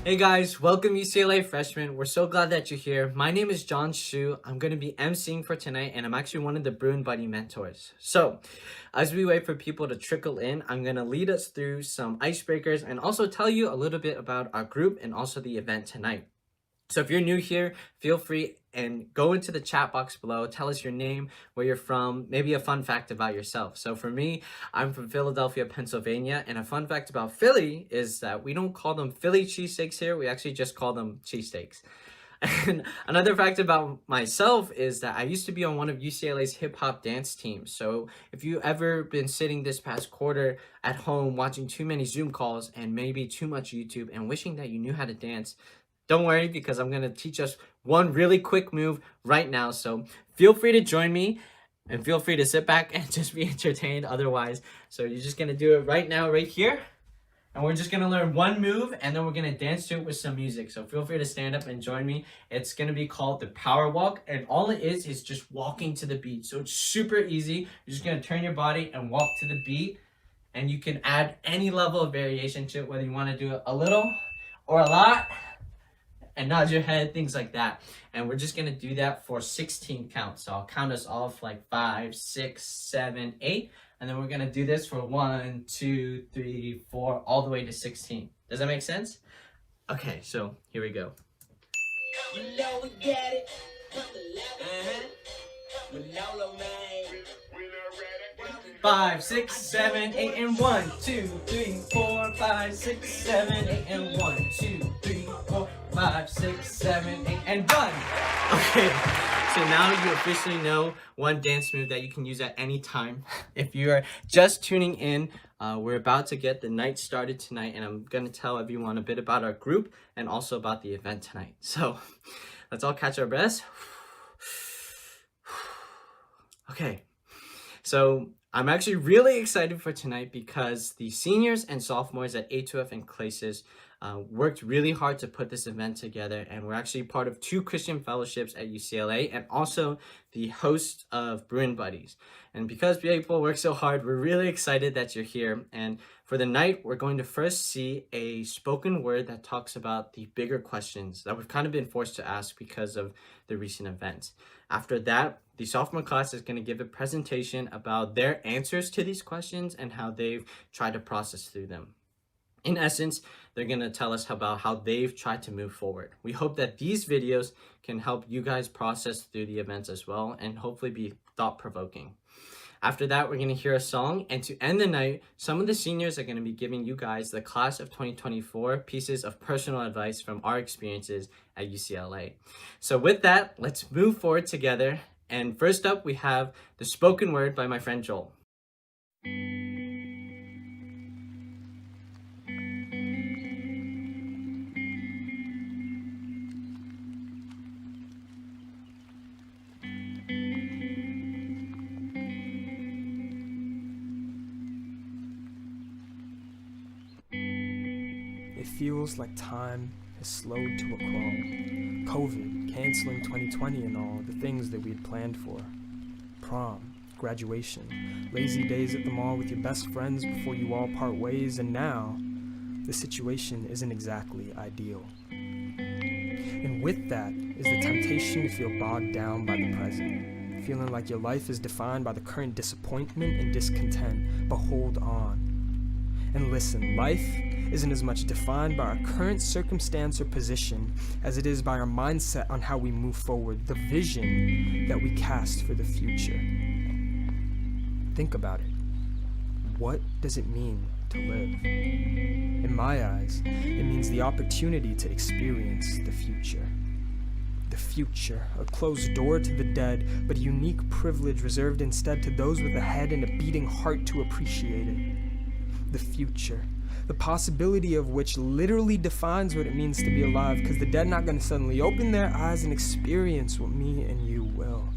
Hey guys, welcome UCLA freshmen. We're so glad that you're here. My name is John Shu. I'm going to be emceeing for tonight and I'm actually one of the Bruin Buddy mentors. So, as we wait for people to trickle in, I'm going to lead us through some icebreakers and also tell you a little bit about our group and also the event tonight. So if you're new here, feel free and go into the chat box below. Tell us your name, where you're from, maybe a fun fact about yourself. So for me, I'm from Philadelphia, Pennsylvania. And a fun fact about Philly is that we don't call them Philly cheesesteaks here. We actually just call them cheesesteaks. And another fact about myself is that I used to be on one of UCLA's hip hop dance teams. So if you ever been sitting this past quarter at home watching too many Zoom calls and maybe too much YouTube and wishing that you knew how to dance, don't worry, because I'm going to teach us one really quick move right now. So feel free to join me and feel free to sit back and just be entertained otherwise. So you're just going to do it right now, right here. And we're just going to learn one move and then we're going to dance to it with some music. So feel free to stand up and join me. It's going to be called the power walk. And all it is just walking to the beat. So it's super easy. You're just going to turn your body and walk to the beat. And you can add any level of variation to it, whether you want to do it a little or a lot. And nod your head, things like that. And we're just gonna do that for 16 counts. So I'll count us off like 5, 6, 7, 8. And then we're gonna do this for 1, 2, 3, 4, all the way to 16. Does that make sense? Okay, so here we go. You know we get it. Five, 6, 7, 8, and 1, 2, 3, 4, 5, 6, 7, 8, and 1, 2, 3, 4, 5, 6, 7, 8, and 1. Okay, so now you officially know one dance move that you can use at any time. If you are just tuning in, we're about to get the night started tonight, and I'm gonna tell everyone a bit about our group and also about the event tonight. So let's all catch our breaths. Okay, so I'm actually really excited for tonight because the seniors and sophomores at A2F and Classes worked really hard to put this event together, and we're actually part of 2 Christian fellowships at UCLA and also the host of Bruin Buddies. And because people work so hard, we're really excited that you're here. And for the night, we're going to first see a spoken word that talks about the bigger questions that we've kind of been forced to ask because of the recent events. After that, the sophomore class is going to give a presentation about their answers to these questions and how they've tried to process through them. In essence, they're going to tell us about how they've tried to move forward. We hope that these videos can help you guys process through the events as well and hopefully be thought-provoking. After that, we're going to hear a song, and to end the night, some of the seniors are going to be giving you guys, the class of 2024, pieces of personal advice from our experiences at UCLA. So with that, let's move forward together. And first up, we have the spoken word by my friend Joel. It feels like time has slowed to a crawl. COVID, canceling 2020 and all, the things that we had planned for. Prom, graduation, lazy days at the mall with your best friends before you all part ways, and now, the situation isn't exactly ideal. And with that is the temptation to feel bogged down by the present, feeling like your life is defined by the current disappointment and discontent, but hold on. And listen, life isn't as much defined by our current circumstance or position as it is by our mindset on how we move forward, the vision that we cast for the future. Think about it. What does it mean to live? In my eyes, it means the opportunity to experience the future. The future, a closed door to the dead, but a unique privilege reserved instead to those with a head and a beating heart to appreciate it. The future, the possibility of which literally defines what it means to be alive, because the dead are not going to suddenly open their eyes and experience what me and you will.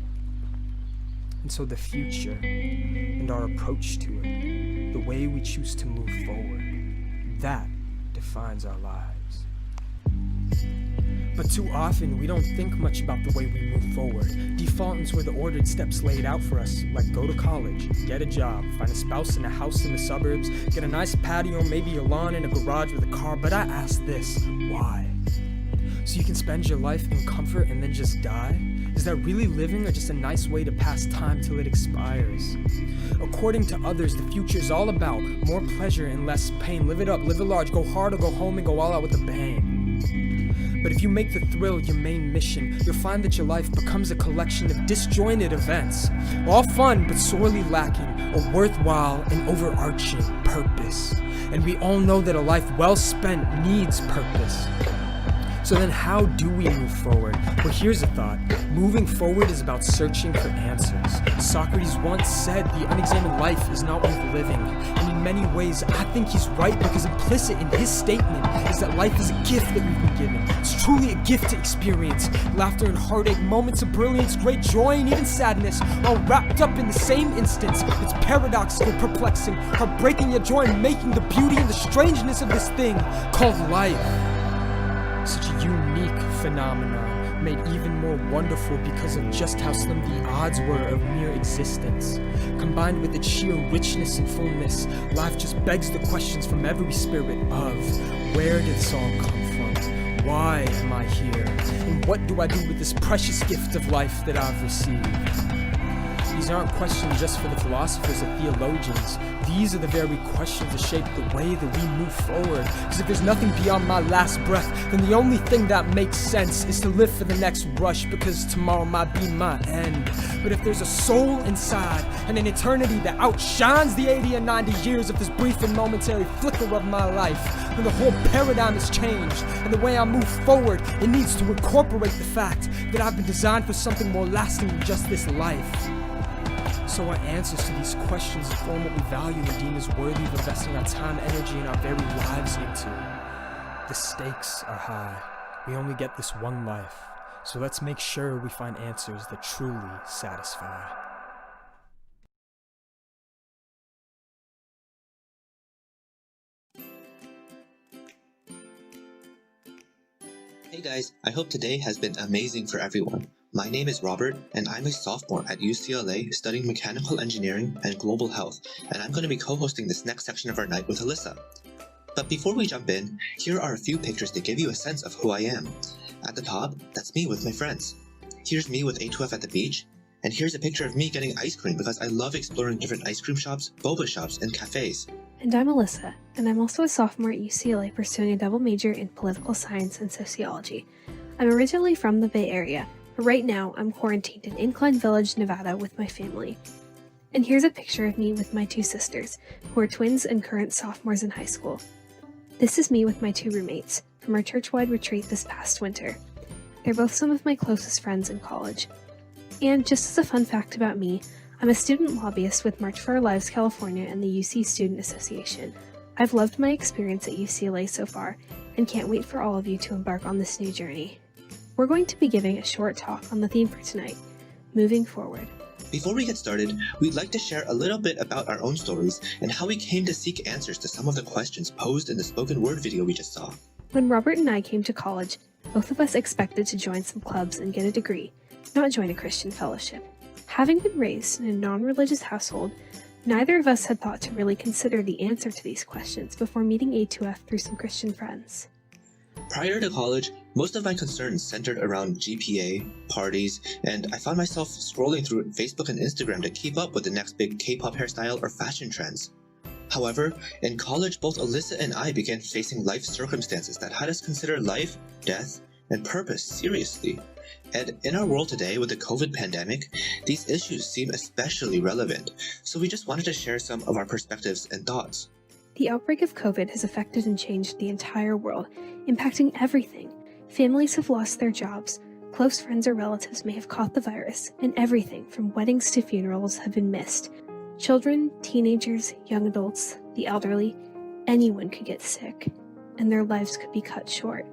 And so the future and our approach to it, the way we choose to move forward, that defines our lives. But too often, we don't think much about the way we move forward, defaulting toward the ordered steps laid out for us, like go to college, get a job, find a spouse in a house in the suburbs, get a nice patio, maybe a lawn and a garage with a car. But I ask this, why? So you can spend your life in comfort and then just die? Is that really living, or just a nice way to pass time till it expires? According to others, the future's all about more pleasure and less pain. Live it up, live it large, go hard or go home and go all out with a bang. But if you make the thrill your main mission, you'll find that your life becomes a collection of disjointed events, all fun but sorely lacking a worthwhile and overarching purpose. And we all know that a life well spent needs purpose. So then how do we move forward? Well, here's a thought. Moving forward is about searching for answers. Socrates once said the unexamined life is not worth living. And in many ways, I think he's right, because implicit in his statement is that life is a gift that we've been given. It's truly a gift to experience. Laughter and heartache, moments of brilliance, great joy, and even sadness, all wrapped up in the same instance. It's paradoxical, perplexing, heartbreaking yet joy, making the beauty and the strangeness of this thing called life such a unique phenomenon, made even more wonderful because of just how slim the odds were of mere existence. Combined with its sheer richness and fullness, life just begs the questions from every spirit of, where did this all come from? Why am I here? And what do I do with this precious gift of life that I've received? These aren't questions just for the philosophers or theologians. These are the very questions that shape the way that we move forward. Because if there's nothing beyond my last breath, then the only thing that makes sense is to live for the next rush, because tomorrow might be my end. But if there's a soul inside and an eternity that outshines the 80 or 90 years of this brief and momentary flicker of my life, then the whole paradigm has changed. And the way I move forward, it needs to incorporate the fact that I've been designed for something more lasting than just this life. So our answers to these questions inform what we value and deem as worthy of investing our time, energy, and our very lives into. The stakes are high. We only get this one life. So let's make sure we find answers that truly satisfy. Hey guys, I hope today has been amazing for everyone. My name is Robert, and I'm a sophomore at UCLA studying mechanical engineering and global health, and I'm going to be co-hosting this next section of our night with Alyssa. But before we jump in, here are a few pictures to give you a sense of who I am. At the top, that's me with my friends. Here's me with A2F at the beach, and here's a picture of me getting ice cream because I love exploring different ice cream shops, boba shops, and cafes. And I'm Alyssa, and I'm also a sophomore at UCLA pursuing a double major in political science and sociology. I'm originally from the Bay Area, but right now I'm quarantined in Incline Village, Nevada with my family. And here's a picture of me with my two sisters, who are twins and current sophomores in high school. This is me with my two roommates from our church-wide retreat this past winter. They're both some of my closest friends in college. And just as a fun fact about me, I'm a student lobbyist with March for Our Lives California and the UC Student Association. I've loved my experience at UCLA so far, and can't wait for all of you to embark on this new journey. We're going to be giving a short talk on the theme for tonight, moving forward. Before we get started, we'd like to share a little bit about our own stories and how we came to seek answers to some of the questions posed in the spoken word video we just saw. When Robert and I came to college, both of us expected to join some clubs and get a degree, not join a Christian fellowship. Having been raised in a non-religious household, neither of us had thought to really consider the answer to these questions before meeting A2F through some Christian friends. Prior to college, most of my concerns centered around GPA, parties, and I found myself scrolling through Facebook and Instagram to keep up with the next big K-pop hairstyle or fashion trends. However, in college, both Alyssa and I began facing life circumstances that had us consider life, death, and purpose seriously. And in our world today with the COVID pandemic, these issues seem especially relevant, so we just wanted to share some of our perspectives and thoughts. The outbreak of COVID has affected and changed the entire world, impacting everything. Families have lost their jobs, close friends or relatives may have caught the virus, and everything from weddings to funerals have been missed. Children, teenagers, young adults, the elderly, anyone could get sick, and their lives could be cut short.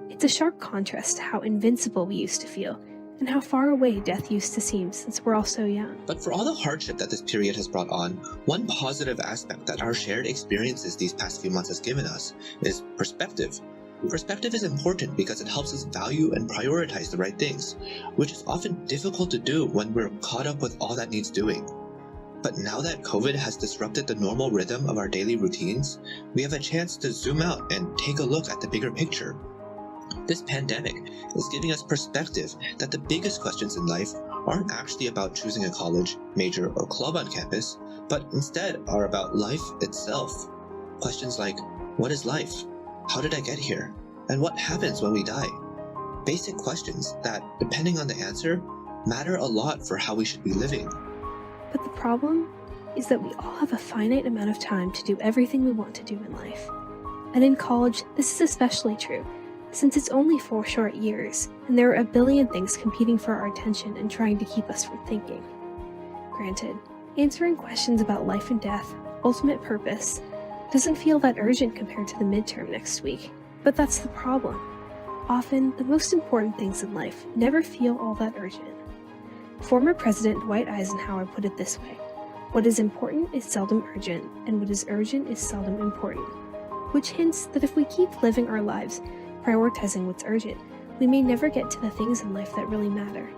It's a sharp contrast to how invincible we used to feel, and how far away death used to seem since we're all so young. But for all the hardship that this period has brought on, one positive aspect that our shared experiences these past few months has given us is perspective. Perspective is important because it helps us value and prioritize the right things, which is often difficult to do when we're caught up with all that needs doing. But now that COVID has disrupted the normal rhythm of our daily routines, we have a chance to zoom out and take a look at the bigger picture. This pandemic is giving us perspective that the biggest questions in life aren't actually about choosing a college, major, or club on campus, but instead are about life itself. Questions like, what is life? How did I get here? And what happens when we die? Basic questions that, depending on the answer, matter a lot for how we should be living. But the problem is that we all have a finite amount of time to do everything we want to do in life. And in college, this is especially true, since it's only 4 short years, and there are a billion things competing for our attention and trying to keep us from thinking. Granted, answering questions about life and death, ultimate purpose, doesn't feel that urgent compared to the midterm next week, but that's the problem. Often, the most important things in life never feel all that urgent. Former President Dwight Eisenhower put it this way: what is important is seldom urgent, and what is urgent is seldom important. Which hints that if we keep living our lives prioritizing what's urgent, we may never get to the things in life that really matter.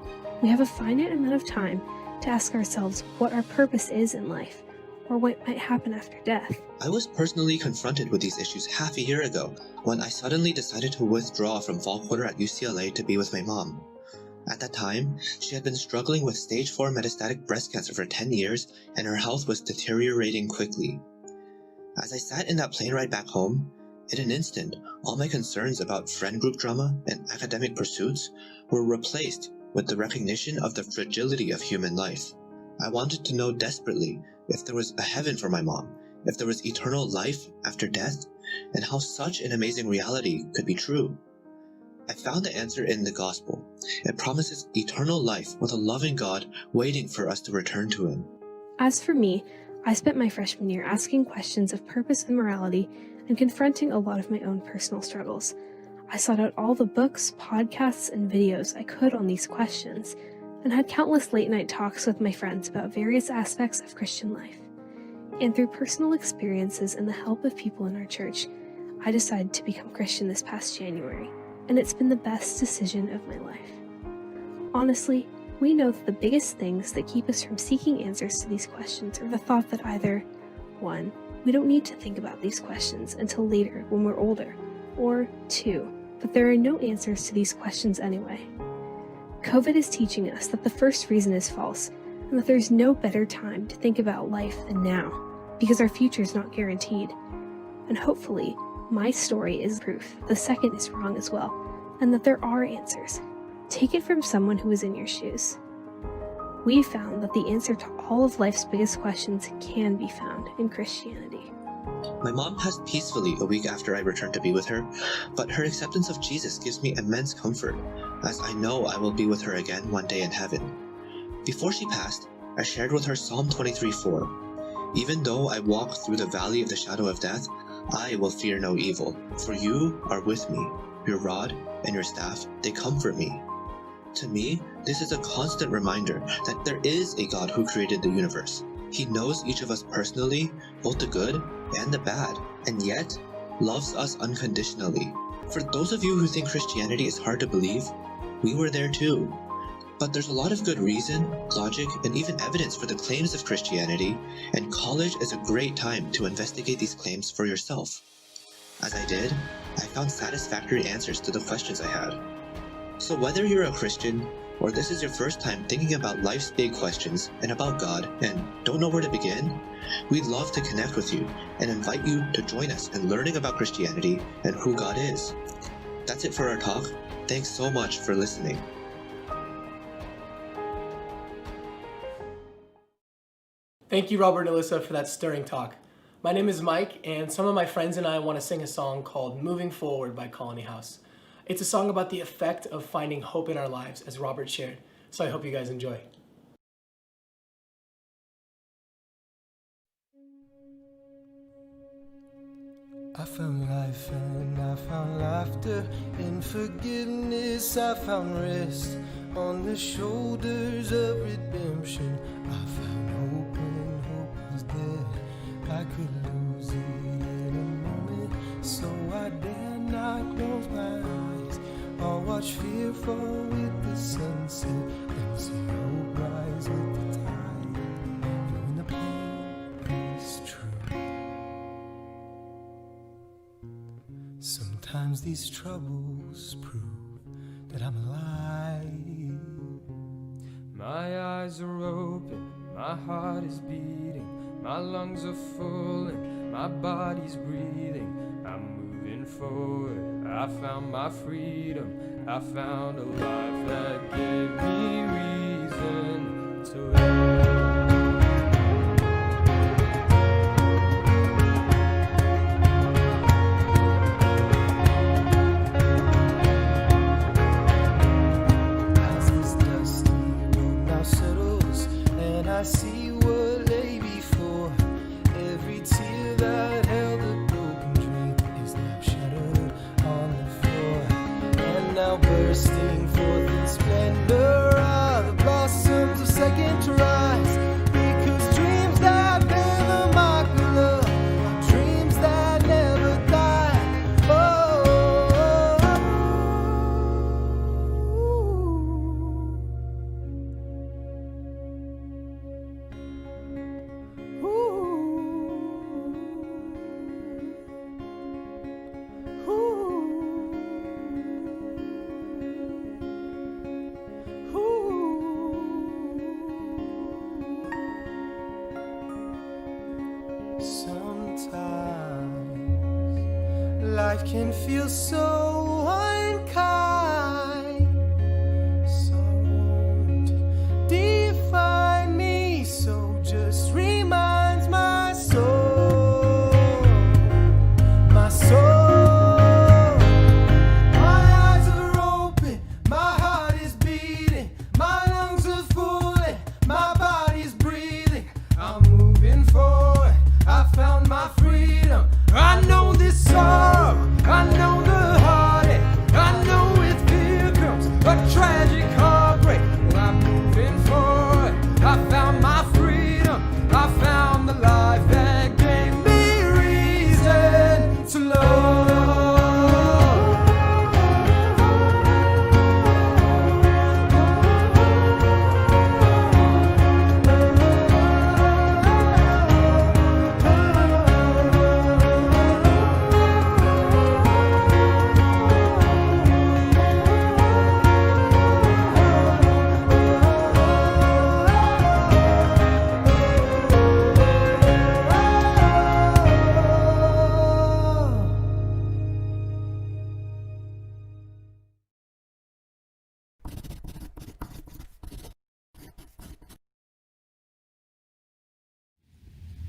We have a finite amount of time to ask ourselves what our purpose is in life, or what might happen after death. I was personally confronted with these issues half a year ago when I suddenly decided to withdraw from fall quarter at UCLA to be with my mom. At that time, she had been struggling with stage 4 metastatic breast cancer for 10 years and her health was deteriorating quickly. As I sat in that plane ride back home, in an instant, all my concerns about friend group drama and academic pursuits were replaced with the recognition of the fragility of human life. I wanted to know desperately if there was a heaven for my mom, if there was eternal life after death, and how such an amazing reality could be true. I found the answer in the gospel. It promises eternal life with a loving God waiting for us to return to Him. As for me, I spent my freshman year asking questions of purpose and morality and confronting a lot of my own personal struggles. I sought out all the books, podcasts, and videos I could on these questions, and had countless late-night talks with my friends about various aspects of Christian life. And through personal experiences and the help of people in our church, I decided to become Christian this past January, and it's been the best decision of my life. Honestly, we know that the biggest things that keep us from seeking answers to these questions are the thought that either 1. We don't need to think about these questions until later when we're older, or 2. That there are no answers to these questions anyway. COVID is teaching us that the first reason is false, and that there's no better time to think about life than now, because our future is not guaranteed. And hopefully, my story is proof the second is wrong as well, and that there are answers. Take it from someone who is in your shoes. We found that the answer to all of life's biggest questions can be found in Christianity. My mom passed peacefully a week after I returned to be with her, but her acceptance of Jesus gives me immense comfort, as I know I will be with her again one day in heaven. Before she passed, I shared with her Psalm 23:4. Even though I walk through the valley of the shadow of death, I will fear no evil, for you are with me. Your rod and your staff, they comfort me. To me, this is a constant reminder that there is a God who created the universe. He knows each of us personally, both the good and the bad, and yet loves us unconditionally. For those of you who think Christianity is hard to believe, we were there too. But there's a lot of good reason, logic, and even evidence for the claims of Christianity, and college is a great time to investigate these claims for yourself. As I did, I found satisfactory answers to the questions I had. So whether you're a Christian, or this is your first time thinking about life's big questions and about God and don't know where to begin, we'd love to connect with you and invite you to join us in learning about Christianity and who God is. That's it for our talk. Thanks so much for listening. Thank you, Robert and Alyssa, for that stirring talk. My name is Mike, and some of my friends and I want to sing a song called Moving Forward by Colony House. It's a song about the effect of finding hope in our lives, as Robert shared, so I hope you guys enjoy. I found life and I found laughter, in forgiveness I found rest, on the shoulders of redemption I found hope and hope was there. I could lose it in a moment, so I dare not, don't watch fear fall with the sunset and see hope rise with the tide. And when the pain is true, sometimes these troubles prove that I'm alive. My eyes are open, my heart is beating, my lungs are full and my body's breathing. I'm moving forward, I found my freedom, I found a life that gave me reason to live. As this dusty road now settles and I see what lay before, every tear that held a broken dream is now shattered on the floor. And now bursting forth in splendor are the blossoms of second to rise. Because dreams that bear the mark of love are dreams that never die. Sometimes life can feel so unkind. Sorrow won't define me, so just reminds my soul, my soul. My eyes are open, my heart is beating, my lungs are full and my body's breathing. I'm moving forward, I found my freedom. I know this sorrow, I know the heartache, I know with fear comes a tragic heartbreak. Well, I'm moving forward, I found my freedom, I found the life that gave me reason to love.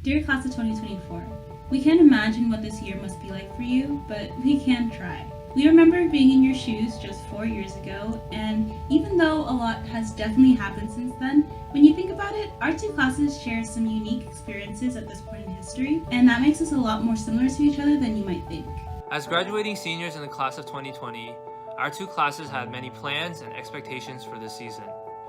Dear Class of 2024, we can't imagine what this year must be like for you, but we can try. We remember being in your shoes just 4 years ago, and even though a lot has definitely happened since then, when you think about it, our two classes share some unique experiences at this point in history, and that makes us a lot more similar to each other than you might think. As graduating seniors in the class of 2020, our two classes had many plans and expectations for this season.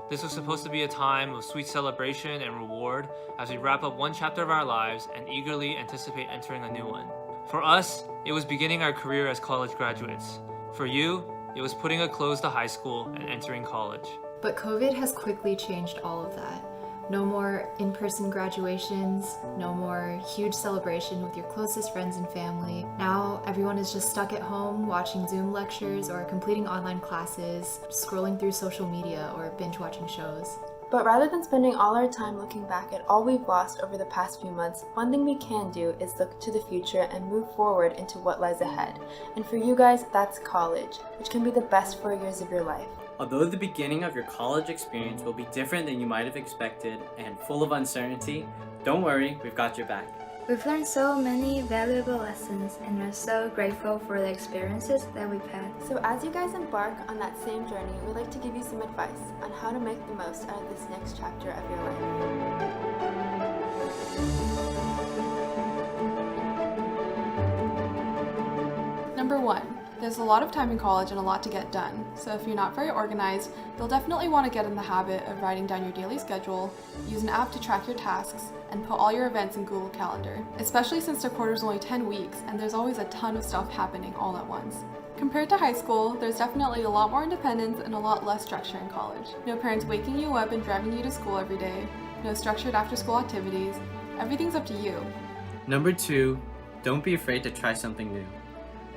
This was supposed to be a time of sweet celebration and reward as we wrap up one chapter of our lives and eagerly anticipate entering a new one. For us, it was beginning our career as college graduates. For you, it was putting a close to high school and entering college. But COVID has quickly changed all of that. No more in-person graduations, no more huge celebration with your closest friends and family. Now everyone is just stuck at home watching Zoom lectures or completing online classes, scrolling through social media or binge watching shows. But rather than spending all our time looking back at all we've lost over the past few months, one thing we can do is look to the future and move forward into what lies ahead. And for you guys, that's college, which can be the best 4 years of your life. Although the beginning of your college experience will be different than you might have expected and full of uncertainty, don't worry, we've got your back. We've learned so many valuable lessons and are so grateful for the experiences that we've had. So as you guys embark on that same journey, we'd like to give you some advice on how to make the most out of this next chapter of your life. Number 1. There's a lot of time in college and a lot to get done, so if you're not very organized, you'll definitely want to get in the habit of writing down your daily schedule, use an app to track your tasks, and put all your events in Google Calendar, especially since the quarter's only 10 weeks and there's always a ton of stuff happening all at once. Compared to high school, there's definitely a lot more independence and a lot less structure in college. No parents waking you up and driving you to school every day, no structured after-school activities. Everything's up to you. Number 2, don't be afraid to try something new.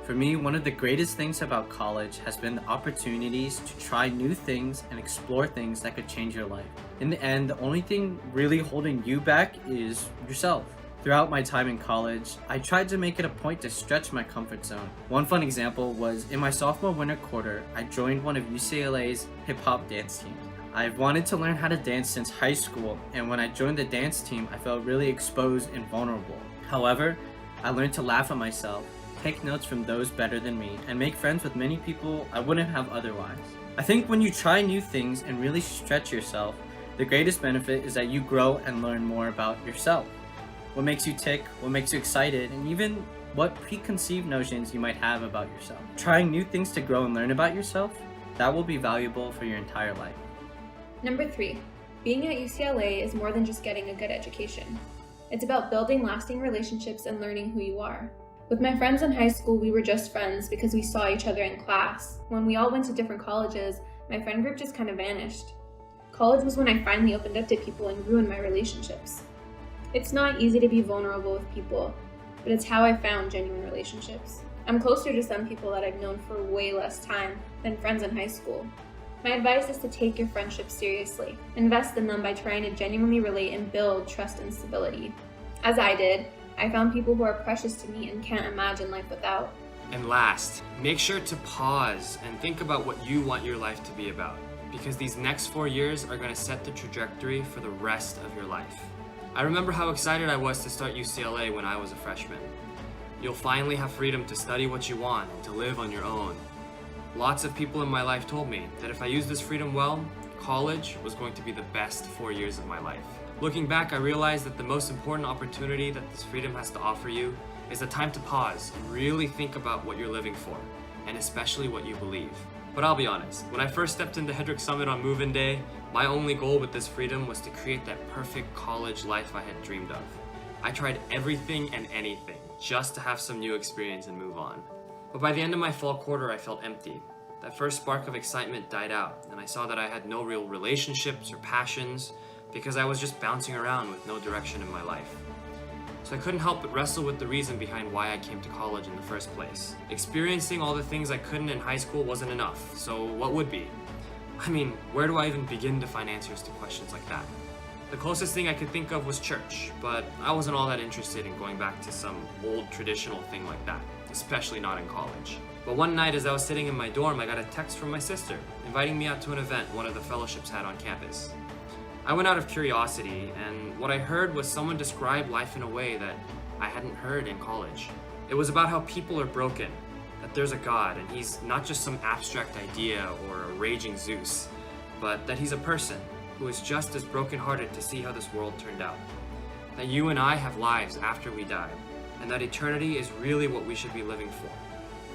For me, one of the greatest things about college has been the opportunities to try new things and explore things that could change your life. In the end, the only thing really holding you back is yourself. Throughout my time in college, I tried to make it a point to stretch my comfort zone. One fun example was in my sophomore winter quarter, I joined one of UCLA's hip-hop dance teams. I've wanted to learn how to dance since high school, and when I joined the dance team, I felt really exposed and vulnerable. However, I learned to laugh at myself, take notes from those better than me, and make friends with many people I wouldn't have otherwise. I think when you try new things and really stretch yourself, the greatest benefit is that you grow and learn more about yourself. What makes you tick, what makes you excited, and even what preconceived notions you might have about yourself. Trying new things to grow and learn about yourself, that will be valuable for your entire life. Number 3, being at UCLA is more than just getting a good education. It's about building lasting relationships and learning who you are. With my friends in high school, we were just friends because we saw each other in class. When we all went to different colleges, my friend group just kind of vanished. College was when I finally opened up to people and grew in my relationships. It's not easy to be vulnerable with people, but it's how I found genuine relationships. I'm closer to some people that I've known for way less time than friends in high school. My advice is to take your friendships seriously. Invest in them by trying to genuinely relate and build trust and stability. As I did, I found people who are precious to me and can't imagine life without. And last, make sure to pause and think about what you want your life to be about, because these next 4 years are going to set the trajectory for the rest of your life. I remember how excited I was to start UCLA when I was a freshman. You'll finally have freedom to study what you want and to live on your own. Lots of people in my life told me that if I used this freedom well, college was going to be the best 4 years of my life. Looking back, I realized that the most important opportunity that this freedom has to offer you is the time to pause and really think about what you're living for, and especially what you believe. But I'll be honest, when I first stepped into Hedrick Summit on move-in day, my only goal with this freedom was to create that perfect college life I had dreamed of. I tried everything and anything just to have some new experience and move on. But by the end of my fall quarter, I felt empty. That first spark of excitement died out, and I saw that I had no real relationships or passions, because I was just bouncing around with no direction in my life. So I couldn't help but wrestle with the reason behind why I came to college in the first place. Experiencing all the things I couldn't in high school wasn't enough, so what would be? I mean, where do I even begin to find answers to questions like that? The closest thing I could think of was church, but I wasn't all that interested in going back to some old traditional thing like that, especially not in college. But one night as I was sitting in my dorm, I got a text from my sister, inviting me out to an event one of the fellowships had on campus. I went out of curiosity, and what I heard was someone describe life in a way that I hadn't heard in college. It was about how people are broken, that there's a God, and he's not just some abstract idea or a raging Zeus, but that he's a person who is just as brokenhearted to see how this world turned out. That you and I have lives after we die, and that eternity is really what we should be living for.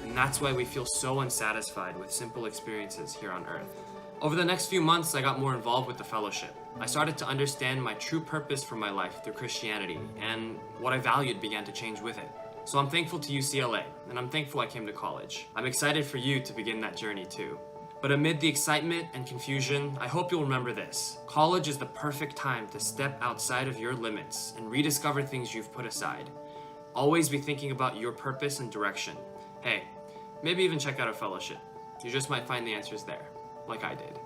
And that's why we feel so unsatisfied with simple experiences here on Earth. Over the next few months, I got more involved with the fellowship. I started to understand my true purpose for my life through Christianity, and what I valued began to change with it. So I'm thankful to UCLA, and I'm thankful I came to college. I'm excited for you to begin that journey too. But amid the excitement and confusion, I hope you'll remember this. College is the perfect time to step outside of your limits and rediscover things you've put aside. Always be thinking about your purpose and direction. Hey, maybe even check out a fellowship. You just might find the answers there, like I did.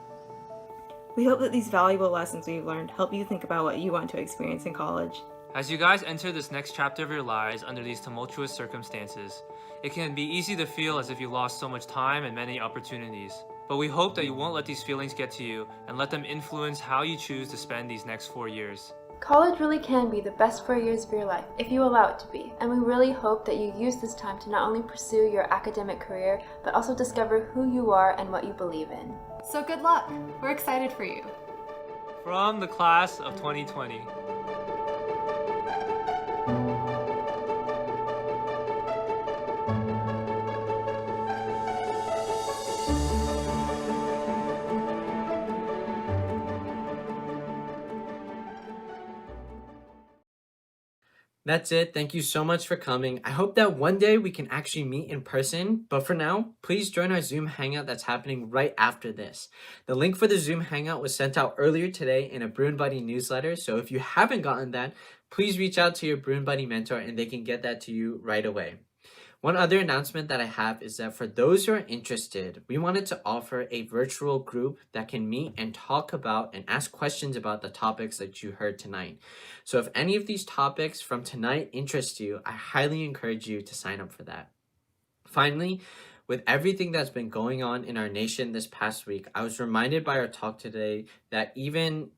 We hope that these valuable lessons we've learned help you think about what you want to experience in college. As you guys enter this next chapter of your lives under these tumultuous circumstances, it can be easy to feel as if you lost so much time and many opportunities. But we hope that you won't let these feelings get to you and let them influence how you choose to spend these next 4 years. College really can be the best 4 years of your life if you allow it to be, and we really hope that you use this time to not only pursue your academic career, but also discover who you are and what you believe in. So good luck! We're excited for you. From the class of 2020. That's it. Thank you so much for coming. I hope that one day we can actually meet in person, but for now, please join our Zoom Hangout that's happening right after this. The link for the Zoom Hangout was sent out earlier today in a Bruin Buddy newsletter, so if you haven't gotten that, please reach out to your Bruin Buddy mentor and they can get that to you right away. One other announcement that I have is that for those who are interested, we wanted to offer a virtual group that can meet and talk about and ask questions about the topics that you heard tonight. So if any of these topics from tonight interest you, I highly encourage you to sign up for that. Finally, with everything that's been going on in our nation this past week, I was reminded by our talk today that even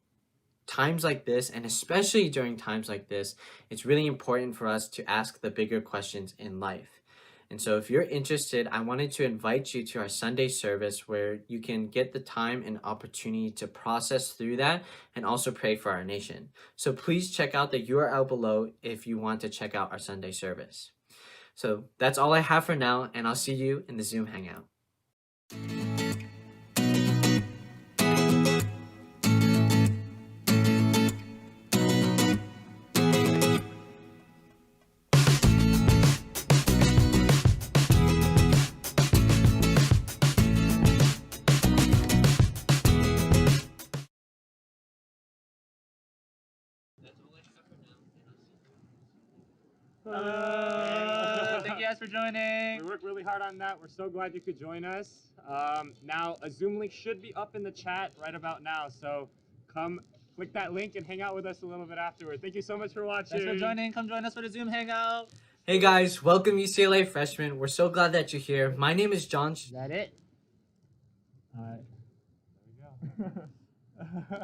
times like this, and especially during times like this, it's really important for us to ask the bigger questions in life. And so if you're interested, I wanted to invite you to our Sunday service where you can get the time and opportunity to process through that and also pray for our nation. So please check out the URL below if you want to check out our Sunday service. So that's all I have for now, and I'll see you in the Zoom Hangout. Thank you guys for joining. We worked really hard on that. We're so glad you could join us. Now, a Zoom link should be up in the chat right about now. So come click that link and hang out with us a little bit afterward. Thank you so much for watching. Thanks for joining. Come join us for the Zoom Hangout. Hey guys, welcome UCLA freshmen. We're so glad that you're here. My name is John. Is that it? All right. There we go.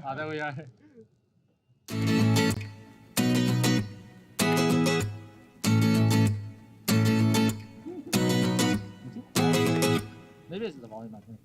Oh, there we are. Maybe it's the volume, I think.